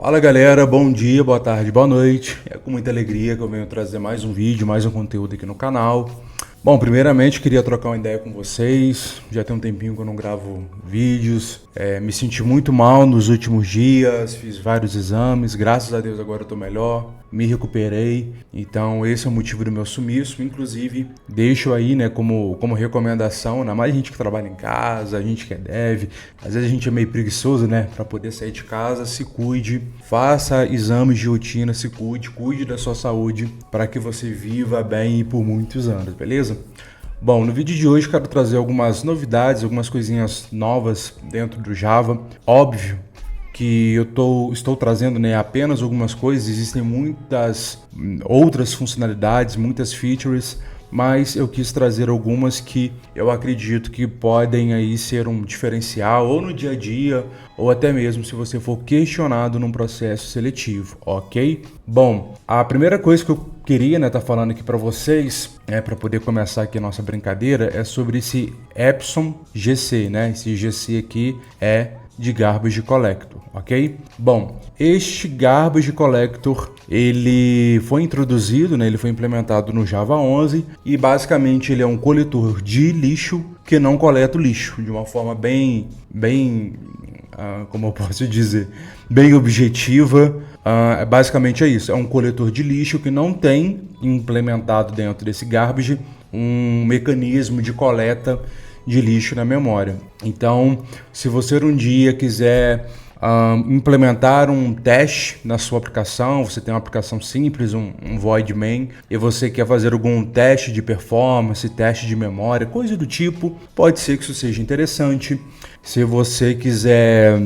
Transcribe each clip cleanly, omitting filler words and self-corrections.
Fala galera, bom dia, boa tarde, boa noite. É com muita alegria que eu venho trazer mais um vídeo, mais um conteúdo aqui no canal. Bom, primeiramente queria trocar uma ideia com vocês. Já tem um tempinho que eu não gravo vídeos. Me senti muito mal nos últimos dias, fiz vários exames. Graças a Deus agora eu tô melhor, me recuperei. Então esse é o motivo do meu sumiço. Inclusive deixo aí, né, como recomendação, ainda mais gente que trabalha em casa, a gente que é dev. Às vezes a gente é meio preguiçoso, né, para poder sair de casa. Se cuide, faça exames de rotina, se cuide, cuide da sua saúde para que você viva bem e por muitos anos, beleza? Bom, no vídeo de hoje eu quero trazer algumas novidades, algumas coisinhas novas dentro do Java. Óbvio que estou trazendo, né, apenas algumas coisas, existem muitas outras funcionalidades, muitas features, mas eu quis trazer algumas que eu acredito que podem aí ser um diferencial ou no dia a dia ou até mesmo se você for questionado num processo seletivo, ok? Bom, a primeira coisa que eu queria, né, tá falando aqui para vocês, para poder começar aqui a nossa brincadeira, é sobre esse Epson GC, né? Esse GC aqui é de Garbage Collector, ok? Bom, este Garbage Collector, ele foi introduzido, né, ele foi implementado no Java 11 e basicamente ele é um coletor de lixo que não coleta o lixo, de uma forma bem como eu posso dizer, bem objetiva. Basicamente é isso, é um coletor de lixo que não tem implementado dentro desse Garbage um mecanismo de coleta de lixo na memória. Então, se você um dia quiser implementar um teste na sua aplicação, você tem uma aplicação simples, um void main, e você quer fazer algum teste de performance, teste de memória, coisa do tipo, pode ser que isso seja interessante. Se você quiser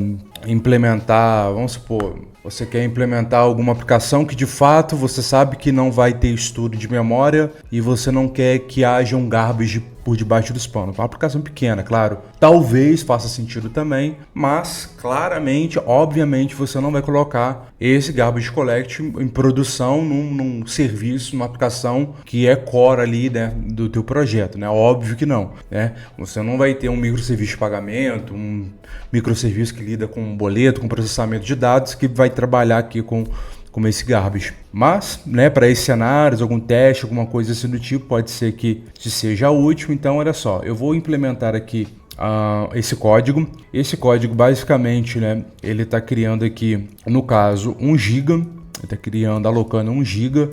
implementar, vamos supor, você quer implementar alguma aplicação que de fato você sabe que não vai ter estudo de memória e você não quer que haja um garbage por debaixo dos panos. Uma aplicação pequena, claro. Talvez faça sentido também, mas claramente, obviamente, você não vai colocar esse Garbage Collect em produção num serviço, numa aplicação que é core ali, né, do teu projeto, né? Óbvio que não, né? Você não vai ter um microserviço de pagamento, um microserviço que lida com boleto, com processamento de dados, que vai trabalhar aqui com esse garbage. Mas, né, para esses cenários, algum teste, alguma coisa assim do tipo, pode ser que te seja útil. Então, olha só, eu vou implementar aqui esse código. Esse código, basicamente, né, ele está criando aqui, no caso, 1 GB. Ele está criando, alocando 1 GB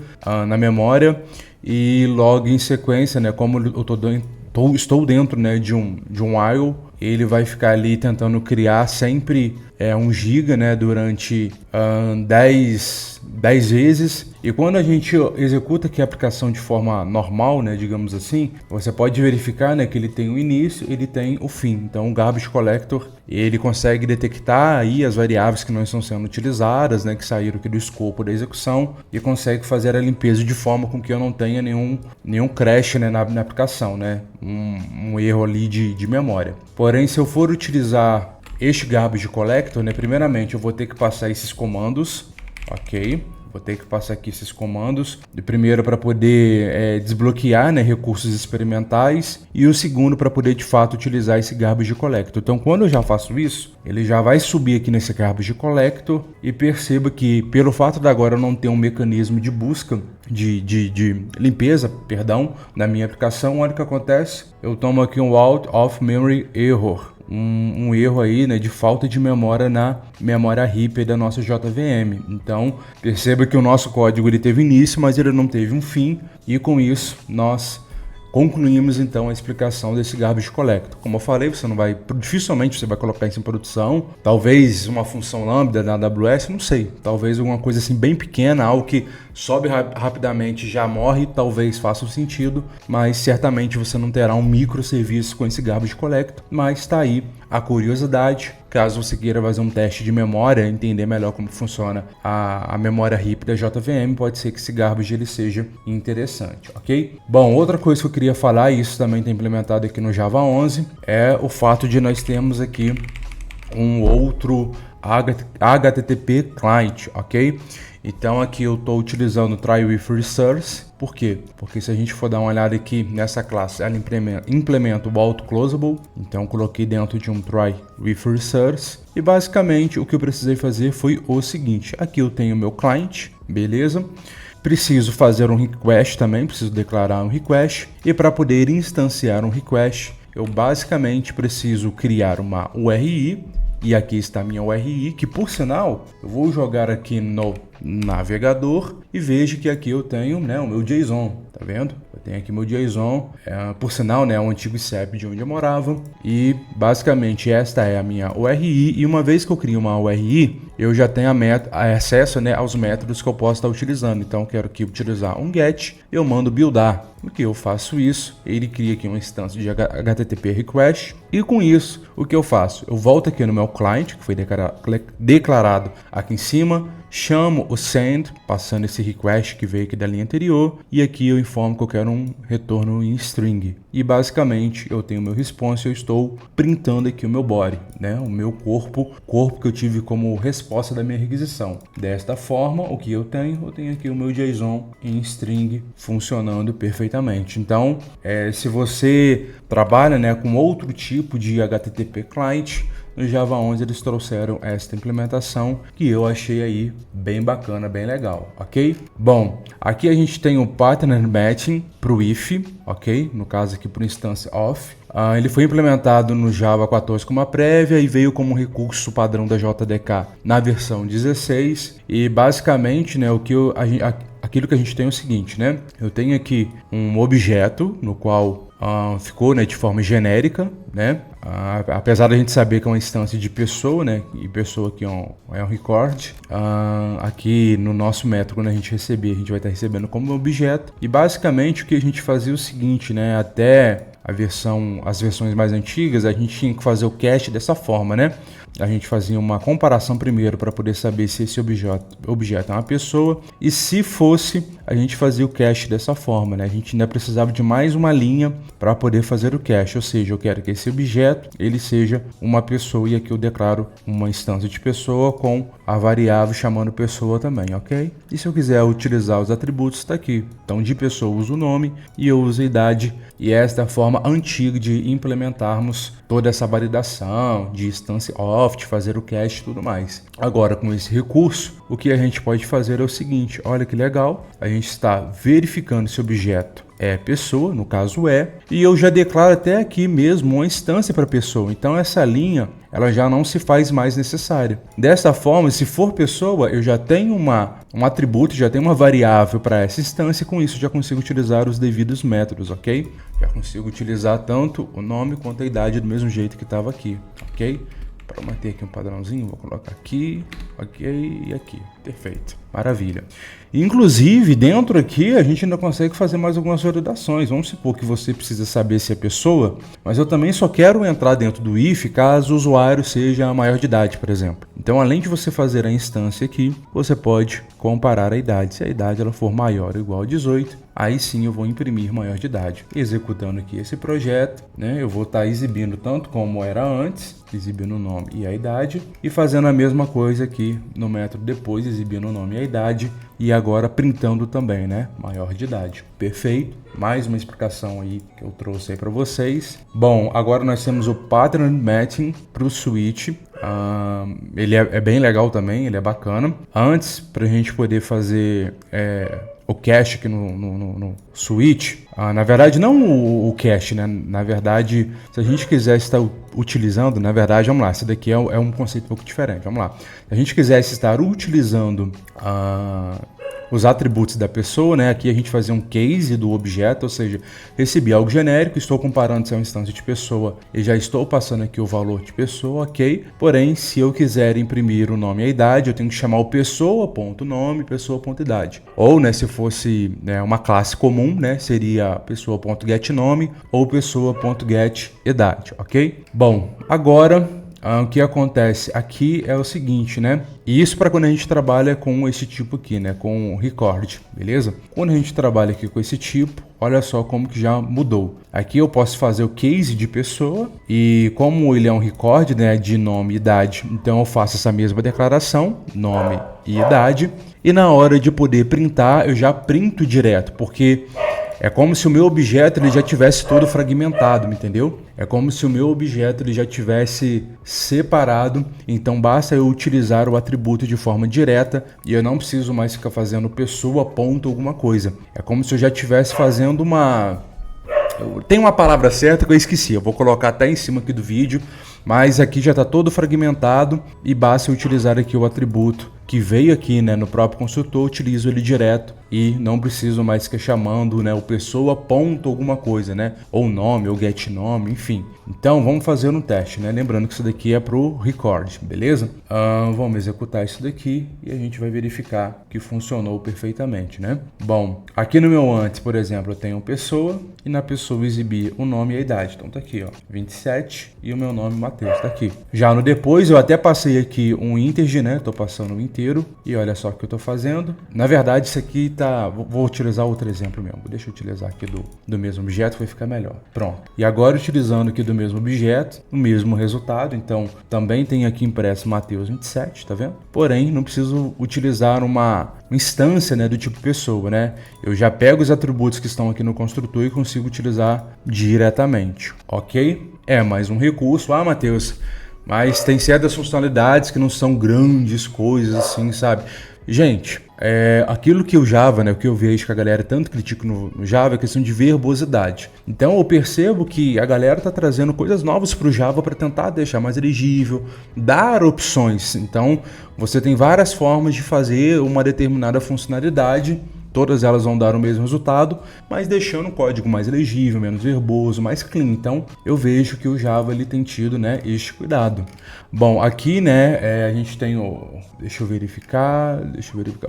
na memória. E logo em sequência, né, como eu estou dentro, né, de um while, ele vai ficar ali tentando criar sempre 1 GB, né, durante 10 vezes. E quando a gente executa aqui a aplicação de forma normal, né, digamos assim, você pode verificar, né, que ele tem o início, ele tem o fim. Então o Garbage Collector, ele consegue detectar aí as variáveis que não estão sendo utilizadas, né, que saíram aqui do escopo da execução, e consegue fazer a limpeza de forma com que eu não tenha nenhum crash, né, na aplicação, né, um erro ali de memória. Porém, se eu for utilizar este Garbage Collector, né, primeiramente eu vou ter que passar esses comandos, ok? Vou ter que passar aqui esses comandos. O primeiro para poder desbloquear, né, recursos experimentais, e o segundo para poder de fato utilizar esse Garbage Collector. Então, quando eu já faço isso, ele já vai subir aqui nesse Garbage Collector, e perceba que pelo fato de agora eu não ter um mecanismo de busca, de limpeza, perdão, na minha aplicação, olha o que acontece. Eu tomo aqui um out of memory error. Um erro aí, né, de falta de memória na memória RIP da nossa JVM. Então, perceba que o nosso código ele teve início, mas ele não teve um fim, e com isso nós concluímos então a explicação desse Garbage Collector. Como eu falei, dificilmente você vai colocar isso em produção. Talvez uma função lambda na AWS, não sei. Talvez alguma coisa assim bem pequena, algo que sobe rapidamente, já morre, talvez faça sentido, mas certamente você não terá um microserviço com esse Garbage Collector. Mas está aí a curiosidade. Caso você queira fazer um teste de memória, entender melhor como funciona a memória RIP da JVM, pode ser que esse Garbage ele seja interessante, ok? Bom, outra coisa que eu queria falar, e isso também está implementado aqui no Java 11, é o fato de nós termos aqui um outro HTTP Client, ok? Então aqui eu estou utilizando o Try with Resource. Por quê? Porque se a gente for dar uma olhada aqui nessa classe, ela implementa o auto closable. Então eu coloquei dentro de um Try with Resource. E basicamente o que eu precisei fazer foi o seguinte. Aqui eu tenho o meu client, beleza? Preciso fazer um request também, preciso declarar um request. E para poder instanciar um request, eu basicamente preciso criar uma URI. E aqui está a minha URI, que por sinal, eu vou jogar aqui no navegador e vejo que aqui eu tenho, né, o meu JSON, tá vendo? Eu tenho aqui meu JSON, por sinal, né, o antigo CEP de onde eu morava. E basicamente esta é a minha URI. E uma vez que eu crio uma URI, eu já tenho acesso, né, aos métodos que eu posso estar utilizando. Então eu quero aqui utilizar um GET, eu mando buildar. O que eu faço isso? Ele cria aqui uma instância de HTTP request. E com isso, o que eu faço? Eu volto aqui no meu client, que foi declarado aqui em cima, chamo o send, passando esse request que veio aqui da linha anterior, e aqui eu informo que eu quero um retorno em string. E basicamente eu tenho meu response, eu estou printando aqui o meu body, né? O meu corpo que eu tive como resposta da minha requisição. Desta forma, o que eu tenho aqui o meu JSON em string funcionando perfeitamente. Então, se você trabalha, né, com outro tipo de HTTP client, no Java 11 eles trouxeram esta implementação que eu achei aí bem bacana, bem legal, ok? Bom, aqui a gente tem o Pattern Matching para o if, ok? No caso aqui para o instance of. Ele foi implementado no Java 14 como uma prévia e veio como recurso padrão da JDK na versão 16. E basicamente, né, aquilo que a gente tem é o seguinte, né? Eu tenho aqui um objeto no qual ficou, né, de forma genérica, né? Apesar da gente saber que é uma instância de pessoa, né? E pessoa aqui é um record. Aqui no nosso método, quando a gente receber, a gente vai estar recebendo como objeto. E basicamente o que a gente fazia é o seguinte, né? Até as versões mais antigas, a gente tinha que fazer o cache dessa forma, né? A gente fazia uma comparação primeiro para poder saber se esse objeto é uma pessoa, e se fosse, a gente fazia o cache dessa forma, né? A gente ainda precisava de mais uma linha para poder fazer o cache, ou seja, eu quero que esse objeto ele seja uma pessoa, e aqui eu declaro uma instância de pessoa com a variável chamando pessoa também, ok? E se eu quiser utilizar os atributos, está aqui. Então de pessoa eu uso o nome e eu uso a idade, e esta é a forma antiga de implementarmos toda essa validação de instance of, de fazer o cache e tudo mais. Agora, com esse recurso, o que a gente pode fazer é o seguinte, olha que legal, a gente está verificando se o objeto é pessoa, no caso e eu já declaro até aqui mesmo uma instância para pessoa. Então essa linha, ela já não se faz mais necessária. Dessa forma, se for pessoa, eu já tenho um atributo, já tenho uma variável para essa instância, e com isso já consigo utilizar os devidos métodos, ok? Já consigo utilizar tanto o nome quanto a idade do mesmo jeito que estava aqui, ok? Para manter aqui um padrãozinho, vou colocar aqui, ok, e aqui. Perfeito, maravilha. Inclusive, dentro aqui, a gente ainda consegue fazer mais algumas validações. Vamos supor que você precisa saber se é pessoa, mas eu também só quero entrar dentro do if caso o usuário seja maior de idade, por exemplo. Então, além de você fazer a instância aqui, você pode comparar a idade. Se a idade ela for maior ou igual a 18, aí sim eu vou imprimir maior de idade. Executando aqui esse projeto, né, eu vou estar exibindo tanto como era antes, exibindo o nome e a idade, e fazendo a mesma coisa aqui no método depois, exibindo o nome e a idade, e agora printando também, né, maior de idade. Perfeito. Mais uma explicação aí que eu trouxe aí para vocês. Bom, agora nós temos o Pattern Matching para o Switch. Ele é bem legal também, ele é bacana. Antes, para a gente poder fazer o cache aqui no Switch, na verdade não o cache, né? Na verdade, se a gente quiser estar utilizando, na verdade, vamos lá, esse daqui é um conceito um pouco diferente, vamos lá. Se a gente quisesse estar utilizando os atributos da pessoa, né? Aqui a gente fazia um case do objeto, ou seja, recebi algo genérico, estou comparando se é uma instância de pessoa e já estou passando aqui o valor de pessoa, ok? Porém, se eu quiser imprimir o nome e a idade, eu tenho que chamar o pessoa.nome, pessoa.idade. Ou, né, se fosse, né, uma classe comum, né, seria pessoa.getNome ou pessoa.getIdade, ok? Bom, agora o que acontece aqui é o seguinte, né? E isso para quando a gente trabalha com esse tipo aqui, né? Com o record, beleza? Quando a gente trabalha aqui com esse tipo, olha só como que já mudou. Aqui eu posso fazer o case de pessoa e como ele é um record, né, de nome e idade, então eu faço essa mesma declaração, nome e idade, e na hora de poder printar, eu já printo direto, porque é como se o meu objeto ele já tivesse todo fragmentado, me entendeu? É como se o meu objeto ele já tivesse separado, então basta eu utilizar o atributo de forma direta e eu não preciso mais ficar fazendo pessoa, ponto, alguma coisa. É como se eu já estivesse fazendo uma... Tem uma palavra certa que eu esqueci, eu vou colocar até em cima aqui do vídeo, mas aqui já está todo fragmentado e basta eu utilizar aqui o atributo que veio aqui, né, no próprio construtor, utilizo ele direto e não preciso mais ficar chamando, né, o pessoa ponto alguma coisa, né, ou nome, ou get nome, enfim. Então vamos fazer um teste, né, lembrando que isso daqui é pro record, beleza? Vamos executar isso daqui e a gente vai verificar que funcionou perfeitamente, né? Bom, aqui no meu antes, por exemplo, eu tenho pessoa e na pessoa exibir o nome e a idade, então tá aqui, ó, 27 e o meu nome Matheus, tá aqui. Já no depois eu até passei aqui um integer, né, tô passando o inteiro e olha só o que eu tô fazendo. Na verdade isso aqui tá, vou utilizar outro exemplo mesmo, deixa eu utilizar aqui do mesmo objeto, vai ficar melhor. Pronto, e agora utilizando aqui do mesmo objeto, o mesmo resultado, então também tem aqui impresso Matheus 27, tá vendo? Porém, não preciso utilizar uma instância, né, do tipo pessoa, né? Eu já pego os atributos que estão aqui no construtor e consigo utilizar diretamente, ok? É mais um recurso. Ah, Matheus, mas tem certas funcionalidades que não são grandes coisas assim, sabe? Gente, aquilo que o Java, né, o que eu vejo que a galera tanto critica no Java é a questão de verbosidade. Então eu percebo que a galera está trazendo coisas novas para o Java para tentar deixar mais elegível, dar opções. Então você tem várias formas de fazer uma determinada funcionalidade. Todas elas vão dar o mesmo resultado, mas deixando o código mais legível, menos verboso, mais clean. Então, eu vejo que o Java ele tem tido, né, este cuidado. Bom, aqui, né, a gente tem o... Deixa eu verificar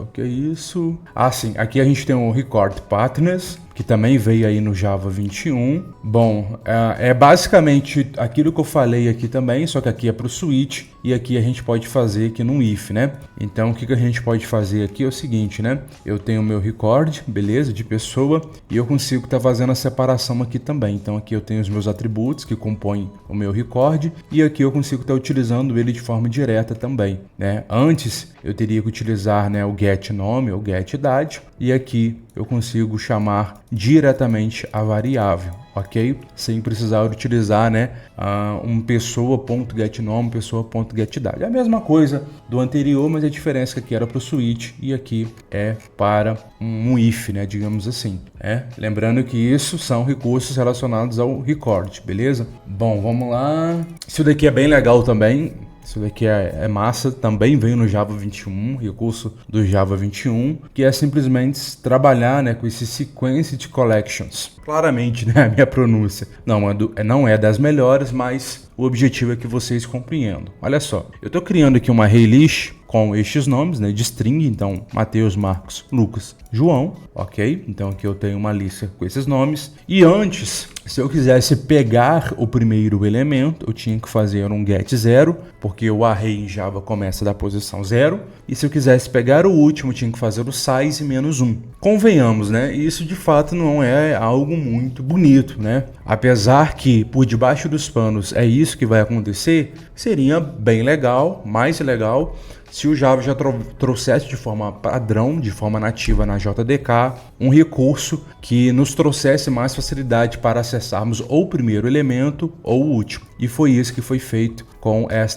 o que é isso. Ah, sim, aqui a gente tem o Record Partners, que também veio aí no Java 21. Bom, é basicamente aquilo que eu falei aqui também, só que aqui é para o switch e aqui a gente pode fazer aqui num if, né? Então o que a gente pode fazer aqui é o seguinte, né? Eu tenho o meu record, beleza, de pessoa, e eu consigo estar fazendo a separação aqui também. Então aqui eu tenho os meus atributos que compõem o meu record e aqui eu consigo estar utilizando ele de forma direta também, né? Antes eu teria que utilizar, né, o get nome ou get idade e aqui eu consigo chamar diretamente a variável, ok? Sem precisar utilizar, né, um pessoa.getNome, pessoa.getIdade. É a mesma coisa do anterior, mas a diferença é que aqui era para o switch e aqui é para um if, né, digamos assim. Lembrando que isso são recursos relacionados ao record, beleza? Bom, vamos lá. Isso daqui é bem legal também. Isso daqui é massa, também veio no Java 21, recurso do Java 21, que é simplesmente trabalhar, né, com esse sequenced collections. Claramente, né, a minha pronúncia não é das melhores, mas o objetivo é que vocês compreendam. Olha só, eu estou criando aqui uma array list com estes nomes, né, de string, então Matheus, Marcos, Lucas, João, ok? Então aqui eu tenho uma lista com esses nomes. E antes, se eu quisesse pegar o primeiro elemento, eu tinha que fazer um get 0, porque o array em Java começa da posição 0. E se eu quisesse pegar o último, eu tinha que fazer o size menos 1. Convenhamos, né? Isso de fato não é algo muito bonito, né? Apesar que por debaixo dos panos é isso que vai acontecer, seria bem legal, mais legal, se o Java já trouxesse de forma padrão, de forma nativa na JDK, um recurso que nos trouxesse mais facilidade para acessarmos ou o primeiro elemento ou o último. E foi isso que foi feito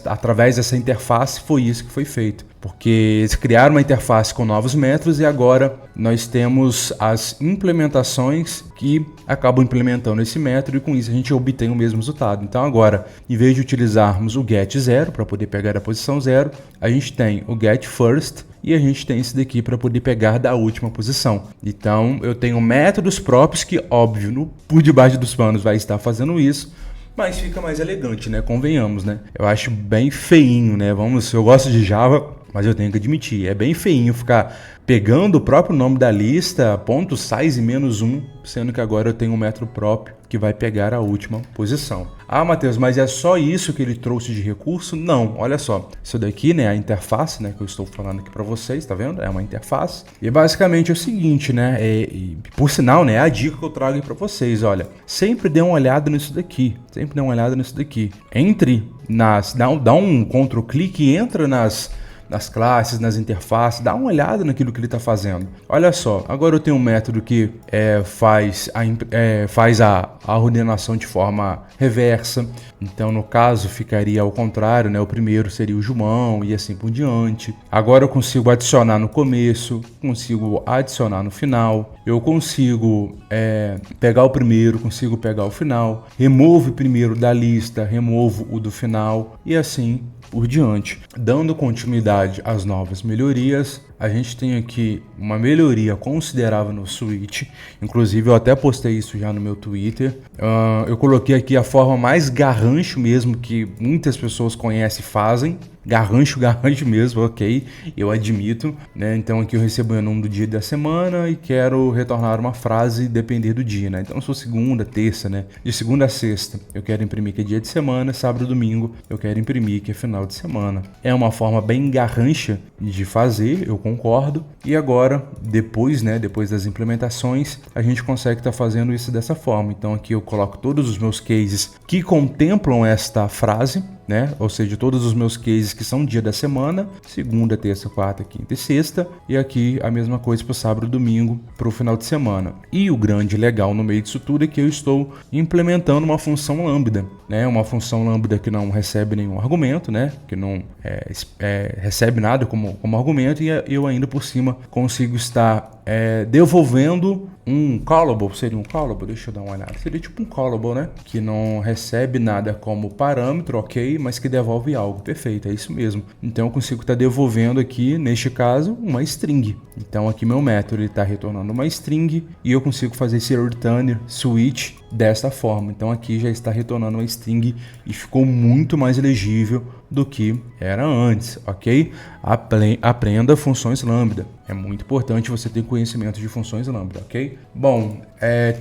através dessa interface, foi isso que foi feito. Porque eles criaram uma interface com novos métodos e agora nós temos as implementações que acabam implementando esse método e com isso a gente obtém o mesmo resultado. Então agora, em vez de utilizarmos o get 0 para poder pegar a posição 0, a gente tem o get first e a gente tem esse daqui para poder pegar da última posição. Então eu tenho métodos próprios que, óbvio, por debaixo dos panos vai estar fazendo isso, mas fica mais elegante, né? Convenhamos, né? Eu acho bem feinho, né? Eu gosto de Java, mas eu tenho que admitir, é bem feinho ficar pegando o próprio nome da lista, ponto size menos 1, sendo que agora eu tenho um método próprio que vai pegar a última posição. Ah, Matheus, mas é só isso que ele trouxe de recurso? Não, olha só. Isso daqui, né, a interface, né, que eu estou falando aqui para vocês, tá vendo? É uma interface. E basicamente é o seguinte, né, por sinal, né, é a dica que eu trago aí para vocês, olha. Sempre dê uma olhada nisso daqui. Sempre dê uma olhada nisso daqui. Entre dá um Ctrl-clique e entra nas classes, nas interfaces, dá uma olhada naquilo que ele está fazendo. Olha só, agora eu tenho um método que faz a ordenação de forma reversa. Então, no caso, ficaria ao contrário, né? O primeiro seria o João e assim por diante. Agora eu consigo adicionar no começo, consigo adicionar no final. Eu consigo pegar o primeiro, consigo pegar o final. Removo o primeiro da lista, removo o do final e assim por diante. Dando continuidade às novas melhorias, a gente tem aqui uma melhoria considerável no Switch. Inclusive, eu até postei isso já no meu Twitter. Eu coloquei aqui a forma mais garrancho mesmo que muitas pessoas conhecem e fazem. Garrancho mesmo, ok, eu admito, né? Então aqui eu recebo o nome do dia da semana e quero retornar uma frase depender do dia, né? Então se for segunda, terça, né? De segunda a sexta eu quero imprimir que é dia de semana, sábado e domingo eu quero imprimir que é final de semana. É uma forma bem garrancha de fazer, eu concordo. E agora, depois das implementações, a gente consegue estar fazendo isso dessa forma. Então aqui eu coloco todos os meus cases que contemplam esta frase, né? Ou seja, todos os meus cases que são dia da semana, segunda, terça, quarta, quinta e sexta, e aqui a mesma coisa para o sábado e domingo para o final de semana. E o grande legal no meio disso tudo é que eu estou implementando uma função lambda, né? Uma função lambda que não recebe nenhum argumento, né? Que não recebe nada como argumento, e eu ainda por cima consigo estar devolvendo um callable. Seria um callable? Deixa eu dar uma olhada. Seria tipo um callable, né? Que não recebe nada como parâmetro, ok, mas que devolve algo. Perfeito, é isso mesmo. Então eu consigo estar devolvendo aqui, neste caso, uma string. Então aqui meu método está retornando uma string e eu consigo fazer esse return switch desta forma. Então aqui já está retornando uma string e ficou muito mais legível do que era antes, ok? Aprenda funções lambda. É muito importante você ter conhecimento de funções lambda, ok? Bom,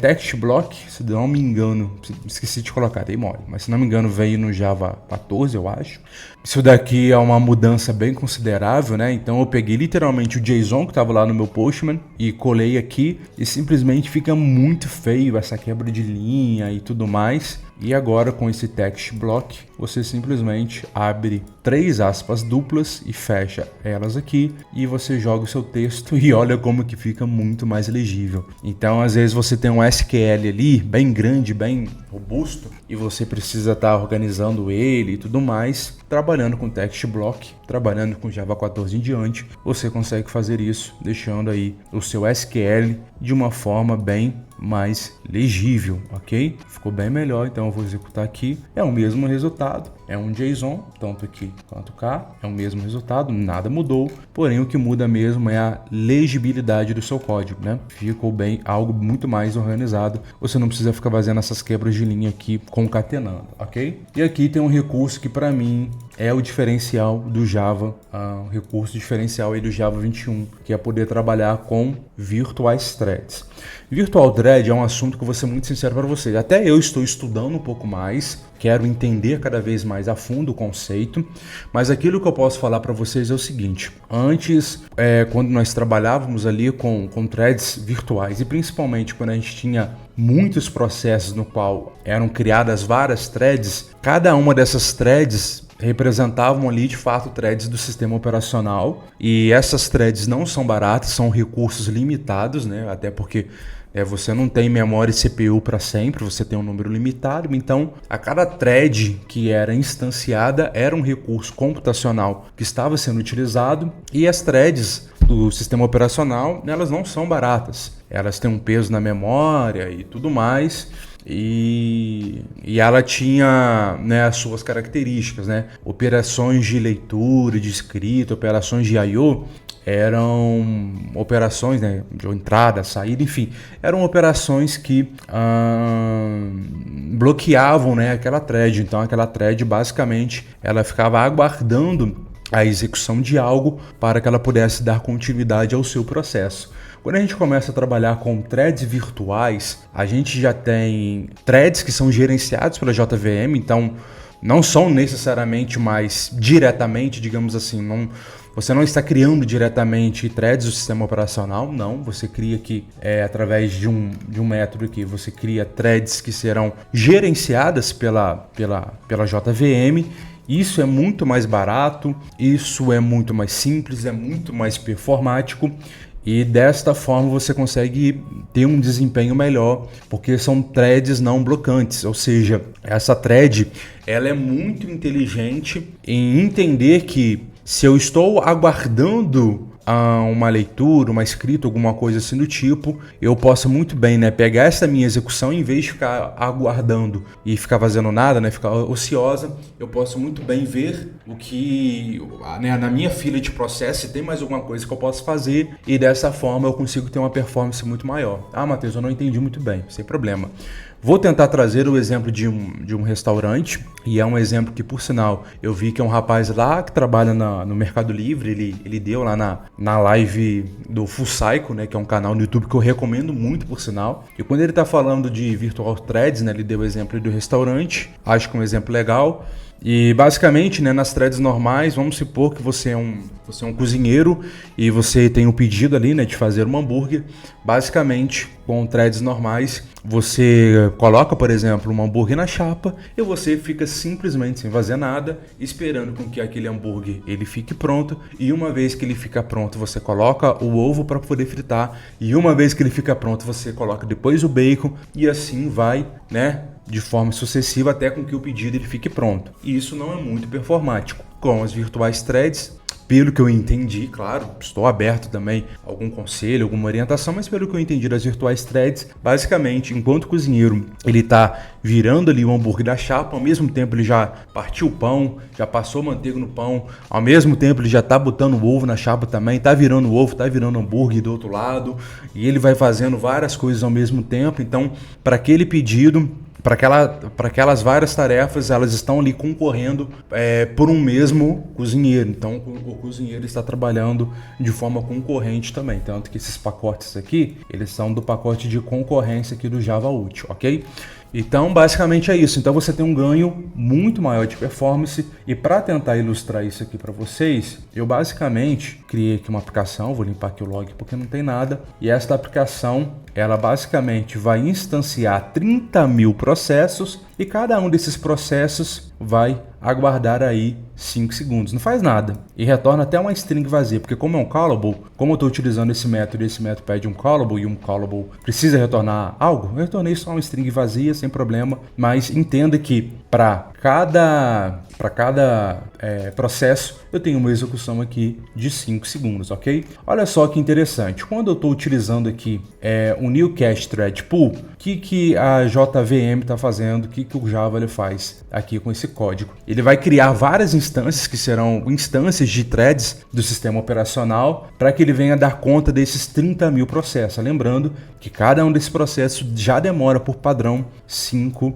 text block, se não me engano, esqueci de colocar, dei mole, mas se não me engano veio no Java 14, eu acho. Isso daqui é uma mudança bem considerável, né? Então eu peguei literalmente o JSON que estava lá no meu Postman e colei aqui e simplesmente fica muito feio essa quebra de linha e tudo mais. E agora com esse text block, você simplesmente abre 3 aspas duplas e fecha elas aqui e você joga o seu texto e olha como que fica muito mais legível. Então às vezes você tem um SQL ali bem grande, bem robusto e você precisa estar organizando ele e tudo mais. Trabalhando com text block, trabalhando com Java 14 em diante, você consegue fazer isso deixando aí o seu SQL de uma forma bem mais legível, ok? Ficou bem melhor, então eu vou executar aqui. É o mesmo resultado, é um JSON, tanto aqui quanto cá, é o mesmo resultado, nada mudou, porém o que muda mesmo é a legibilidade do seu código, né? Ficou bem, algo muito mais organizado, você não precisa ficar fazendo essas quebras de linha aqui concatenando, ok? E aqui tem um recurso que para mim é o diferencial do Java, o recurso diferencial aí do Java 21, que é poder trabalhar com Virtual Threads. Virtual Thread é um assunto que eu vou ser muito sincero para vocês. Até eu estou estudando um pouco mais, quero entender cada vez mais a fundo o conceito, mas aquilo que eu posso falar para vocês é o seguinte. Antes, quando nós trabalhávamos ali com threads virtuais e principalmente quando a gente tinha muitos processos no qual eram criadas várias threads, cada uma dessas threads representavam ali de fato threads do sistema operacional, e essas threads não são baratas, são recursos limitados, né? Até porque você não tem memória e CPU para sempre, você tem um número limitado, então a cada thread que era instanciada era um recurso computacional que estava sendo utilizado, e as threads do sistema operacional, elas não são baratas, elas têm um peso na memória e tudo mais. E ela tinha, né, as suas características, né? Operações de leitura, de escrita, operações de I/O eram operações, né, de entrada, saída, enfim, eram operações que bloqueavam, né, aquela thread. Então aquela thread basicamente ela ficava aguardando a execução de algo para que ela pudesse dar continuidade ao seu processo. Quando a gente começa a trabalhar com threads virtuais, a gente já tem threads que são gerenciados pela JVM, então não são necessariamente mais diretamente, digamos assim, você não está criando diretamente threads do sistema operacional, não. Você cria aqui, através de um método aqui, você cria threads que serão gerenciadas pela JVM. Isso é muito mais barato, isso é muito mais simples, é muito mais performático. E desta forma você consegue ter um desempenho melhor, porque são threads não blocantes, ou seja, essa thread ela é muito inteligente em entender que se eu estou aguardando uma leitura, uma escrita, alguma coisa assim do tipo, eu posso muito bem, né, pegar essa minha execução, em vez de ficar aguardando e ficar fazendo nada, né, ficar ociosa, eu posso muito bem ver o que, né, na minha fila de processo, se tem mais alguma coisa que eu posso fazer, e dessa forma eu consigo ter uma performance muito maior. Ah, Matheus, eu não entendi muito bem, sem problema. Vou tentar trazer o exemplo de um restaurante, e é um exemplo que, por sinal, eu vi que é um rapaz lá que trabalha no Mercado Livre, ele deu lá na live do Full Cycle, né, que é um canal no YouTube que eu recomendo muito, por sinal. E quando ele está falando de Virtual Threads, né, ele deu o exemplo do restaurante, acho que é um exemplo legal. E basicamente, né, nas threads normais, vamos supor que você é um cozinheiro e você tem um pedido ali, né, de fazer um hambúrguer. Basicamente, com threads normais, você coloca, por exemplo, um hambúrguer na chapa e você fica simplesmente sem fazer nada, esperando com que aquele hambúrguer ele fique pronto. E uma vez que ele fica pronto, você coloca o ovo para poder fritar. E uma vez que ele fica pronto, você coloca depois o bacon e assim vai, né, de forma sucessiva até com que o pedido ele fique pronto. E isso não é muito performático. Com as virtuais threads, pelo que eu entendi, claro, estou aberto também a algum conselho, alguma orientação, mas pelo que eu entendi das virtuais threads, basicamente, enquanto o cozinheiro ele está virando ali o hambúrguer da chapa, ao mesmo tempo ele já partiu o pão, já passou manteiga no pão, ao mesmo tempo ele já está botando o ovo na chapa também, está virando o ovo, está virando hambúrguer do outro lado, e ele vai fazendo várias coisas ao mesmo tempo. Então, para aquele pedido, para aquelas várias tarefas, elas estão ali concorrendo por um mesmo cozinheiro. Então, o cozinheiro está trabalhando de forma concorrente também. Tanto que esses pacotes aqui, eles são do pacote de concorrência aqui do Java Útil, ok? Então, basicamente é isso. Então, você tem um ganho muito maior de performance. E para tentar ilustrar isso aqui para vocês, eu basicamente criei aqui uma aplicação. Vou limpar aqui o log porque não tem nada. E esta aplicação, ela basicamente vai instanciar 30 mil processos. E cada um desses processos vai aguardar aí 5 segundos. Não faz nada. E retorna até uma string vazia. Porque como é um callable, como eu estou utilizando esse método e esse método pede um callable e um callable precisa retornar algo, eu retornei só uma string vazia, sem problema. Mas entenda que para cada processo eu tenho uma execução aqui de 5 segundos, ok? Olha só que interessante. Quando eu estou utilizando aqui um New Cache Thread Pool, o que a JVM está fazendo? O que o Java ele faz aqui com esse código? Ele vai criar várias instâncias que serão instâncias de threads do sistema operacional para que ele venha dar conta desses 30 mil processos. Lembrando que cada um desses processos já demora por padrão 5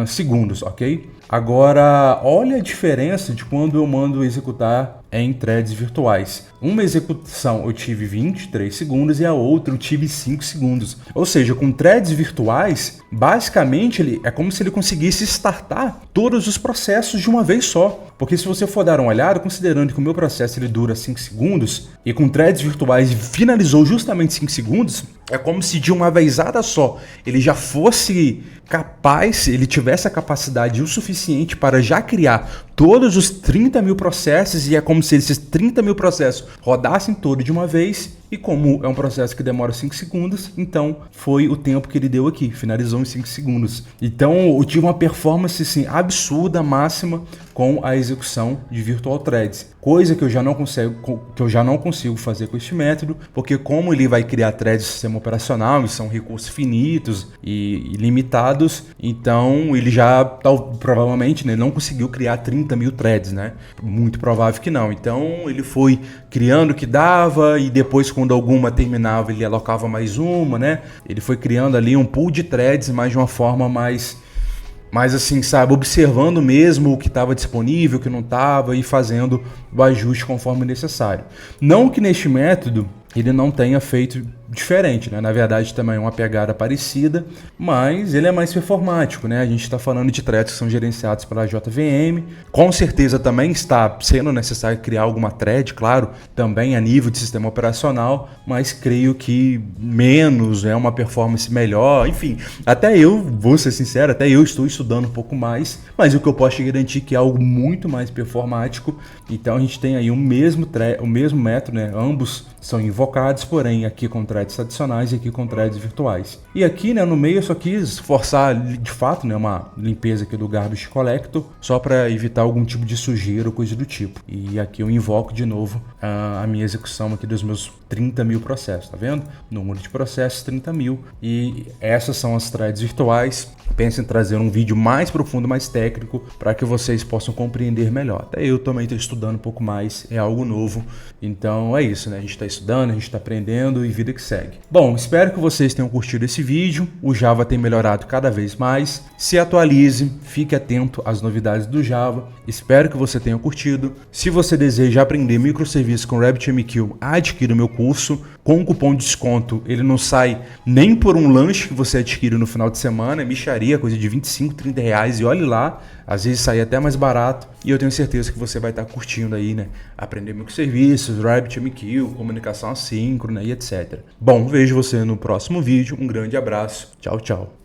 segundos, ok? Agora, olha a diferença de quando eu mando executar em threads virtuais. Uma execução eu tive 23 segundos e a outra eu tive 5 segundos. Ou seja, com threads virtuais, basicamente é como se ele conseguisse startar todos os processos de uma vez só. Porque se você for dar uma olhada, considerando que o meu processo ele dura 5 segundos e com threads virtuais finalizou justamente 5 segundos, é como se de uma vezada só ele já fosse capaz, ele tivesse a capacidade o suficiente para já criar todos os 30 mil processos, e é como se esses 30 mil processos rodassem todos de uma vez. E como é um processo que demora 5 segundos, então foi o tempo que ele deu aqui, finalizou em 5 segundos. Então eu tive uma performance assim, absurda, máxima, com a execução de Virtual Threads. Coisa que eu já não consigo fazer com este método, porque como ele vai criar threads do sistema operacional, e são recursos finitos e limitados, então ele já provavelmente, né, não conseguiu criar 30 mil threads, né? Muito provável que não. Então ele foi criando o que dava e depois, quando alguma terminava, ele alocava mais uma, né? Ele foi criando ali um pool de threads, mas de uma forma mais assim, sabe, observando mesmo o que estava disponível, o que não estava, e fazendo o ajuste conforme necessário. Não que neste método ele não tenha feito diferente, né? Na verdade também é uma pegada parecida, mas ele é mais performático, né? A gente está falando de threads que são gerenciados pela JVM. Com certeza também está sendo necessário criar alguma thread, claro, também a nível de sistema operacional, mas creio que menos, é uma performance melhor. Enfim, até eu, vou ser sincero, até eu estou estudando um pouco mais, mas o que eu posso te garantir que é algo muito mais performático. Então a gente tem aí o mesmo método, né? Ambos são invocados, porém aqui com threads adicionais e aqui com threads virtuais. E aqui, né, no meio eu só quis forçar de fato, né, uma limpeza aqui do Garbage Collector, só para evitar algum tipo de sujeira ou coisa do tipo. E aqui eu invoco de novo a minha execução aqui dos meus 30 mil processos, tá vendo? Número de processos 30 mil. E essas são as threads virtuais. Penso em trazer um vídeo mais profundo, mais técnico, para que vocês possam compreender melhor. Até eu também estou estudando um pouco mais, é algo novo. Então é isso, né? A gente está estudando, a gente está aprendendo e vida que segue. Bom, espero que vocês tenham curtido esse vídeo. O Java tem melhorado cada vez mais. Se atualize, fique atento às novidades do Java. Espero que você tenha curtido. Se você deseja aprender microserviços com RabbitMQ, adquira o meu curso. Com o cupom de desconto, ele não sai nem por um lanche que você adquire no final de semana, é mixaria, coisa de 25, 30 reais, e olhe lá, às vezes sai até mais barato, e eu tenho certeza que você vai estar curtindo aí, né? Aprender microserviços, RabbitMQ, comunicação assíncrona e etc. Bom, vejo você no próximo vídeo, um grande abraço, tchau, tchau.